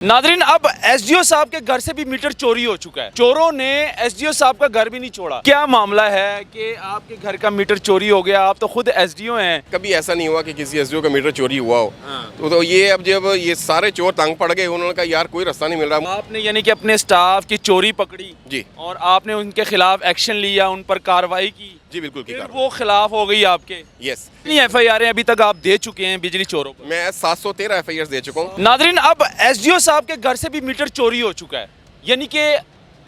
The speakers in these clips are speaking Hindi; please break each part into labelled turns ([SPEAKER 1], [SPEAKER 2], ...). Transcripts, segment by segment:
[SPEAKER 1] नादरीन, अब एसडीओ साहब के घर से भी मीटर चोरी हो चुका है। चोरों ने एसडीओ साहब का घर भी नहीं छोड़ा। क्या मामला है कि आपके घर का मीटर चोरी हो गया? आप तो खुद एसडीओ हैं।
[SPEAKER 2] कभी ऐसा नहीं हुआ कि किसी एसडीओ का मीटर चोरी हुआ हो। तो ये अब जब ये सारे चोर तंग पड़ गए, उन्होंने कहा यार कोई रास्ता नहीं मिल रहा।
[SPEAKER 1] आपने यानी कि अपने स्टाफ की चोरी पकड़ी
[SPEAKER 2] जी,
[SPEAKER 1] और आपने उनके खिलाफ एक्शन लिया, उन पर कार्रवाई की।
[SPEAKER 2] जी बिल्कुल की
[SPEAKER 1] फिर
[SPEAKER 2] कार्रवाई।
[SPEAKER 1] वो खिलाफ हो गई आपके।
[SPEAKER 2] यस,
[SPEAKER 1] कितनी एफआईआर अभी तक आप दे चुके हैं बिजली चोरों पर?
[SPEAKER 2] मैं 713 एफआईआर दे चुका हूँ।
[SPEAKER 1] नादरीन, अब एसडीओ साहब के घर से भी मीटर चोरी हो चुका है। यानी कि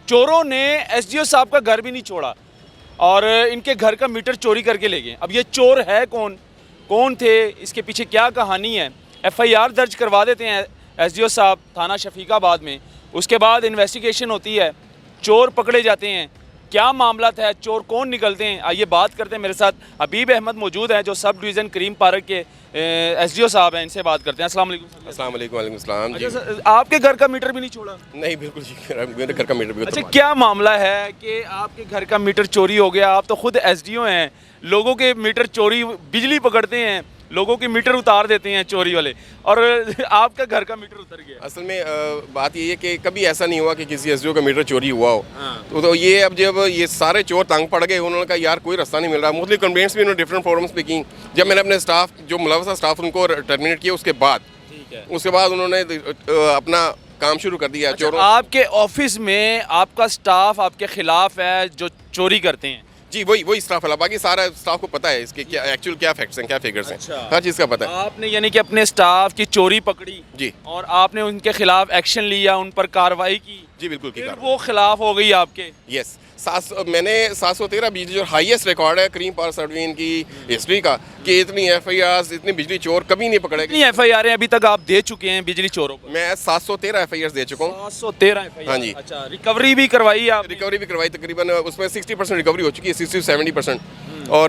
[SPEAKER 1] चोरों ने एसडीओ साहब का घर भी नहीं छोड़ा और इनके घर का मीटर चोरी करके ले गए। अब ये चोर है कौन, कौन थे, इसके पीछे क्या कहानी है? एफआईआर दर्ज करवा देते हैं एसडीओ साहब थाना शफीकाबाद में। उसके बाद इन्वेस्टिगेशन होती है, चोर पकड़े जाते हैं। क्या मामला है, चोर कौन निकलते हैं, आइए बात करते हैं। मेरे साथ हबीब अहमद मौजूद हैं जो सब डिवीज़न करीम पार्क के एसडीओ साहब हैं, इनसे बात करते हैं। अस्सलाम वालेकुम।
[SPEAKER 2] अस्सलाम वालेकुम। वालेकुम अस्सलाम। जी
[SPEAKER 1] अच्छा सर, आपके घर का मीटर भी नहीं छोड़ा?
[SPEAKER 2] नहीं बिल्कुल जी, मेरे घर का मीटर भी
[SPEAKER 1] अच्छा,
[SPEAKER 2] उतरवा
[SPEAKER 1] क्या मामला है कि आपके घर का मीटर चोरी हो गया? आप तो खुद एसडीओ हैं, लोगों के मीटर चोरी, बिजली पकड़ते हैं, लोगों के मीटर उतार देते हैं चोरी वाले, और आपका घर का मीटर उतर गया।
[SPEAKER 2] असल में बात ये है कि कभी ऐसा नहीं हुआ कि किसी एसडीओ का मीटर चोरी हुआ हो। तो ये अब जब ये सारे चोर तंग पड़ गए, उन्होंने कहा यार कोई रास्ता नहीं मिल रहा। मुख्तलिफ कंप्लेंट्स भी उन्होंने डिफरेंट फोरम्स पे की। जब मैंने अपने स्टाफ, जो मुलवसा स्टाफ, उनको टर्मिनेट किया, उसके बाद उन्होंने अपना काम शुरू कर दिया।
[SPEAKER 1] अच्छा,
[SPEAKER 2] चोरों
[SPEAKER 1] आपके ऑफिस में आपका स्टाफ आपके खिलाफ है जो चोरी करते हैं?
[SPEAKER 2] जी, वही स्टाफ है। बाकी सारा स्टाफ को पता है इसके क्या एक्चुअल क्या फैक्ट्स हैं, क्या फिगर्स हैं।
[SPEAKER 1] अच्छा।
[SPEAKER 2] हर चीज़ का पता है।
[SPEAKER 1] आपने यानी कि अपने स्टाफ की चोरी पकड़ी
[SPEAKER 2] जी,
[SPEAKER 1] और आपने उनके खिलाफ एक्शन लिया, उन पर कार्रवाई की।
[SPEAKER 2] जी बिल्कुल की
[SPEAKER 1] फिर
[SPEAKER 2] कार्रवाई।
[SPEAKER 1] वो खिलाफ हो गई आपके।
[SPEAKER 2] यस, मैंने 713 बिजली, जो हाईएस्ट रिकॉर्ड है करीम पावर सर्विन की हिस्ट्री का, कि इतनी एफआईआर, इतनी बिजली चोर कभी नहीं पकड़े।
[SPEAKER 1] कितनी एफआईआर अभी तक आप दे चुके हैं बिजली चोरों पर?
[SPEAKER 2] मैं 713 एफआईआर दे चुका हूँ।
[SPEAKER 1] 713 एफआईआर।
[SPEAKER 2] हाँ जी।
[SPEAKER 1] अच्छा, रिकवरी भी करवाई आप?
[SPEAKER 2] रिकवरी भी करवाई, तकरीबन उसमें 60% रिकवरी हो चुकी है, 60-70%। और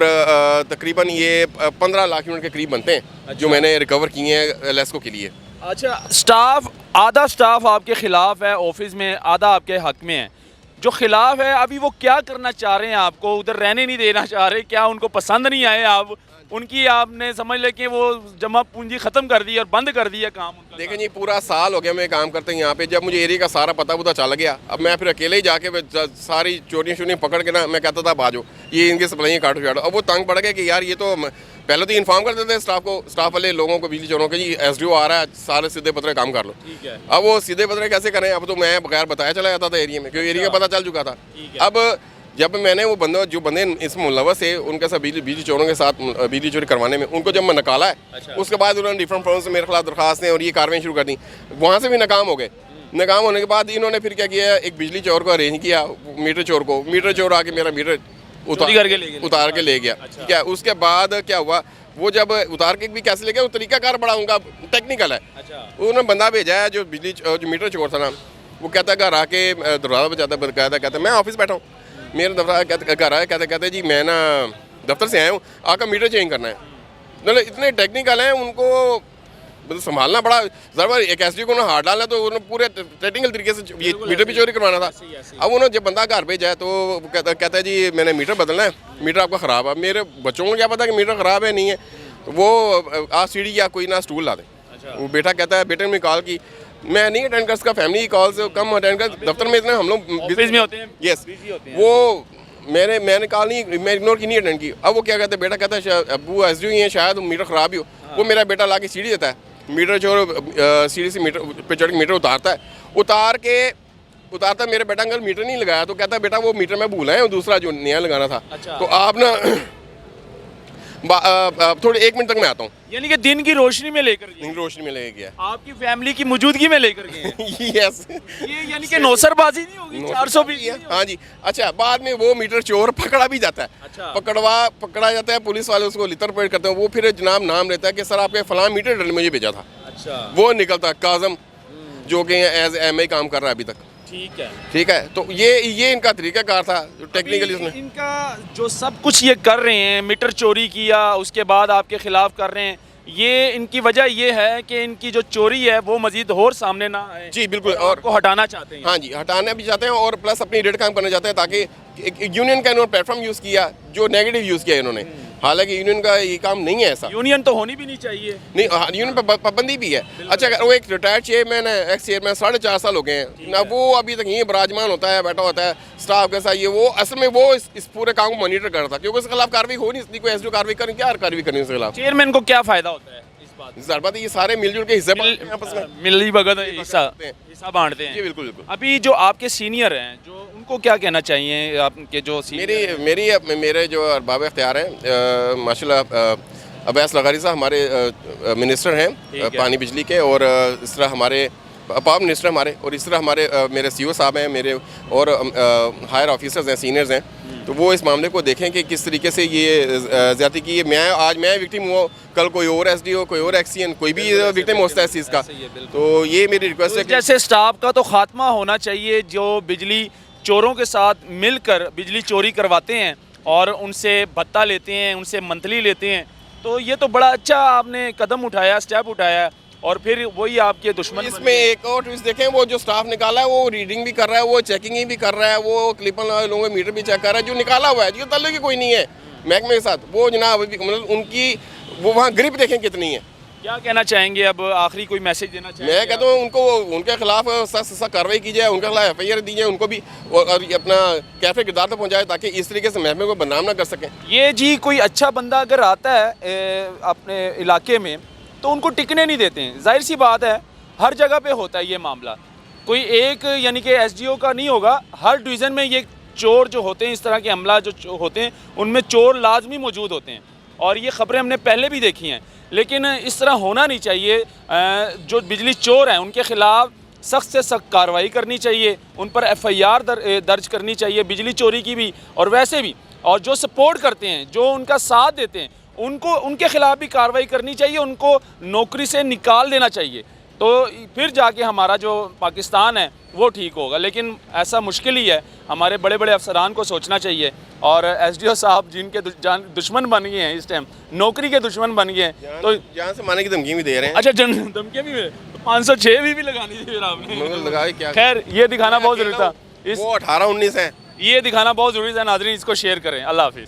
[SPEAKER 2] तकरीबन ये 15 लाख यूनिट के करीब बनते हैं जो मैंने रिकवर किए हैं लेस्को के लिए।
[SPEAKER 1] अच्छा, स्टाफ, आधा स्टाफ आपके खिलाफ है ऑफिस में, आधा आपके हक में है। जो खिलाफ है अभी वो क्या करना चाह रहे हैं? आपको उधर रहने नहीं देना चाह रहे? क्या उनको पसंद नहीं आए आप उनकी? आपने समझ ले कि वो जमा पूंजी ख़त्म कर दी और बंद कर दिया काम उनका?
[SPEAKER 2] देखें जी, पूरा साल हो गया मैं काम करते हैं यहाँ पे। जब मुझे एरिया का सारा पता चल गया, अब मैं फिर अकेले ही जाके सारी चोरियाँ शोरियाँ पकड़ के ना, मैं कहता था भाजो, ये इनकी सप्लाइयाँ काटो शाटो। अब वो तंग पड़ गए कि यार ये तो पहले तो इन्फॉर्म कर देते स्टाफ को, स्टाफ वाले लोगों को, बिजली चोरों को, जी एसडीओ आ रहा है, सारे सीधे पतरे काम कर लो।
[SPEAKER 1] ठीक है।
[SPEAKER 2] अब वो सीधे पतरे कैसे करें? अब तो मैं बगैर बताया चला जाता था एरिया में, क्योंकि एरिया का पता चल चुका था। अब जब मैंने वो जो बंदे इस मुलवस है उनके साथ बिजली चोरों के साथ बिजली चोरी करवाने में, उनको जब मैं निकाला है,
[SPEAKER 1] अच्छा।
[SPEAKER 2] उसके बाद उन्होंने डिफरेंट फॉर्म से मेरे खिलाफ दरखास्तें और ये कार्रवाई शुरू कर दी। वहाँ से भी नाकाम हो गए। नाकाम होने के बाद इन्होंने फिर क्या किया, एक बिजली चोर को अरेंज किया, मीटर चोर को। मीटर चोर आके मेरा मीटर उतार के ले गया। ठीक है, उसके बाद क्या हुआ, वो जब उतार के भी कैसे ले गया, वो तरीकाकार बड़ा उनका टेक्निकल है।
[SPEAKER 1] अच्छा।
[SPEAKER 2] उन्होंने बंदा भेजा है जो मीटर चोर था ना, वो कहता घर आके दरवाजा बजाता, कहता मैं ऑफिस बैठा हूँ, मेरे दफ्तर घर आया, कहते जी मैं ना दफ्तर से आया हूँ, आकर मीटर चेंज करना है। मतलब इतने टेक्निकल हैं, उनको मतलब संभालना बड़ा ज़रूर। एक एसडीओ को ना हाथ डालना, तो उन्होंने पूरे टेक्निकल तरीके से ये मीटर भी चोरी करवाना था। अब उन्होंने जब बंदा घर पे जाए तो कहता है जी मैंने मीटर बदलना है, मीटर आपका ख़राब है। मेरे बच्चों को क्या पता कि मीटर ख़राब है नहीं है। तो वो आ सीढ़ी या कोई ना स्टूल ला दे। वो बेटा कहता है, बेटे ने कॉल की, मैं नहीं अटेंड कर सका, फैमिली कॉल से कम अटेंड कर, दफ्तर में इतने हम लोग
[SPEAKER 1] बिजी में होते हैं।
[SPEAKER 2] यस, वो मैंने कॉल नहीं, मैं इग्नोर की, नहीं अटेंड की। अब वो क्या कहते हैं, बेटा कहता है अबू एसडीओ ही है, शायद मीटर ख़राब ही हो। वो मेरा बेटा ला के सीढ़ी देता है, मीटर चोर सीढ़ी से मीटर पे चढ़ के मीटर उतारता है। उतारता मेरे बेटा अंकल मीटर नहीं लगाया, तो कहता है बेटा वो मीटर मैं भूला है, दूसरा जो नया लगाना था।
[SPEAKER 1] अच्छा।
[SPEAKER 2] तो आप ना थोड़े 1 मिनट तक मैं आता हूँ।
[SPEAKER 1] यानी कि दिन की रोशनी में लेकर गए,
[SPEAKER 2] रोशनी में ले गया।
[SPEAKER 1] आपकी फैमिली की मौजूदा में लेकर गए।
[SPEAKER 2] यस,
[SPEAKER 1] ये यानी कि नौसरबाजी नहीं होगी? 420?
[SPEAKER 2] हाँ जी। अच्छा, बाद में वो मीटर चोर पकड़ा भी जाता है।
[SPEAKER 1] अच्छा।
[SPEAKER 2] पकड़ा जाता है, पुलिस वाले उसको लितर परेड करते हैं। वो फिर जनाब नाम रहता है कि सर आपके फलां मीटर मुझे भेजा था।
[SPEAKER 1] अच्छा।
[SPEAKER 2] वो निकलता है काजम, जो कि एज एमए काम कर रहा है अभी तक। ठीक है। तो ये इनका तरीकाकार था जो टेक्निकली उसने
[SPEAKER 1] इनका जो सब कुछ ये कर रहे हैं, मीटर चोरी किया, उसके बाद आपके खिलाफ कर रहे हैं, ये इनकी वजह ये है कि इनकी जो चोरी है वो मजीद और सामने ना आए।
[SPEAKER 2] जी बिल्कुल,
[SPEAKER 1] और को हटाना चाहते हैं।
[SPEAKER 2] हाँ जी, हटाना भी चाहते हैं, और प्लस अपनी रेट काम करना चाहते हैं, ताकि एक यूनियन का इन्होंने प्लेटफॉर्म यूज़ किया जो नेगेटिव यूज़ किया इन्होंने, हालांकि यूनियन का ये काम नहीं है ऐसा,
[SPEAKER 1] यूनियन तो होनी भी नहीं चाहिए।
[SPEAKER 2] नहीं यूनियन पर पाबंदी भी है। अच्छा अगर वो एक रिटायर्ड चेयरमैन है, एक्स चेयरमैन 4.5 साल हो गए हैं ना, वो अभी तक यहीं विराजमान होता है, बैठा होता है स्टाफ के साथ, ये वो असल में वो इस पूरे काम को मॉनिटर करता, क्योंकि उसके खिलाफ कार्रवाई हो नहीं सकती, कोई एसडीओ कार्रवाई करें, क्या कार्रवाई करनी उसके खिलाफ।
[SPEAKER 1] चेयरमैन को क्या फायदा होता है इस बात
[SPEAKER 2] इस बात ये सारे मिलजुल के हिस्से बांटते हैं आपस में,
[SPEAKER 1] मिली भगत हिस्सा बांटते हैं।
[SPEAKER 2] जी बिल्कुल बिल्कुल।
[SPEAKER 1] अभी जो आपके सीनियर हैं, जो उनको क्या कहना चाहिए आपके जो
[SPEAKER 2] मेरे जो अरबाब इख्तियार हैं माशाल्लाह, अब्बास लगारी साहब हमारे मिनिस्टर हैं पानी बिजली के, और इस तरह हमारे पावर मिनिस्टर हमारे, और इस तरह हमारे मेरे सीईओ साहब हैं मेरे, और हायर ऑफिसर्स हैं, सीनियर्स हैं, तो वो इस मामले को देखें कि किस तरीके से ये ज़्यादती की है। आज मैं विक्टिम हुआ, कल कोई और एसडीओ, कोई और एक्सीएन, कोई भी विक्टिम हो सकता है इस चीज़ का। तो ये मेरी रिक्वेस्ट है।
[SPEAKER 1] जैसे स्टाफ का तो खात्मा होना चाहिए जो बिजली चोरों के साथ मिलकर बिजली चोरी करवाते हैं और उनसे भत्ता लेते हैं, उनसे मंथली लेते हैं, तो ये तो बड़ा अच्छा आपने कदम उठाया, स्टेप उठाया, और फिर वही आपके दुश्मन।
[SPEAKER 2] इसमें एक और ट्विस्ट देखें, वो जो स्टाफ निकाला है वो रीडिंग भी कर रहा है, वो चेकिंग भी कर रहा है, वो क्लिपन लोगों मीटर भी चेक कर रहा है, जो निकाला हुआ है, जो ताल्लुक ही कोई नहीं है महकमे के साथ, वो जनाब मतलब उनकी वो वहाँ ग्रिप देखें कितनी है।
[SPEAKER 1] क्या कहना चाहेंगे अब, आखिरी कोई मैसेज देना चाहेंगे?
[SPEAKER 2] मैं कहता हूँ उनको, उनके खिलाफ सख्त कार्रवाई की जाए, उनके खिलाफ FIR दी जाए, उनको भी और अपना कैफे किरदार तक पहुँचाए, ताकि इस तरीके से महकमे को बदनाम ना कर सकें।
[SPEAKER 1] ये जी कोई अच्छा बंदा अगर आता है अपने इलाके में तो उनको टिकने नहीं देते हैं। जाहिर सी बात है, हर जगह पे होता है ये मामला, कोई एक यानी कि SDO का नहीं होगा, हर डिवीज़न में ये चोर जो होते हैं, इस तरह के हमला जो होते हैं, उनमें चोर लाजमी मौजूद होते हैं, और ये ख़बरें हमने पहले भी देखी हैं। लेकिन इस तरह होना नहीं चाहिए। जो बिजली चोर हैं उनके ख़िलाफ़ सख्त से सख्त कार्रवाई करनी चाहिए, उन पर FIR दर्ज करनी चाहिए, बिजली चोरी की भी और वैसे भी, और जो सपोर्ट करते हैं, जो उनका साथ देते हैं, उनको उनके खिलाफ भी कार्रवाई करनी चाहिए, उनको नौकरी से निकाल देना चाहिए, तो फिर जाके हमारा जो पाकिस्तान है वो ठीक होगा। लेकिन ऐसा मुश्किल ही है, हमारे बड़े बड़े अफसरान को सोचना चाहिए, और SDO साहब जिनके दुश्मन बन गए हैं, इस टाइम नौकरी के दुश्मन बन गए हैं, तो
[SPEAKER 2] जान से मारने की धमकी भी दे रहे हैं।
[SPEAKER 1] अच्छा धमकियाँ भी 506 भी लगानी थी फिर आपने,
[SPEAKER 2] लगा क्या।
[SPEAKER 1] खैर ये दिखाना बहुत ज़रूरी था,
[SPEAKER 2] वो 18-19 है,
[SPEAKER 1] ये दिखाना बहुत ज़रूरी था। नाज़रीन इसको शेयर करें। अल्लाह हाफिज़।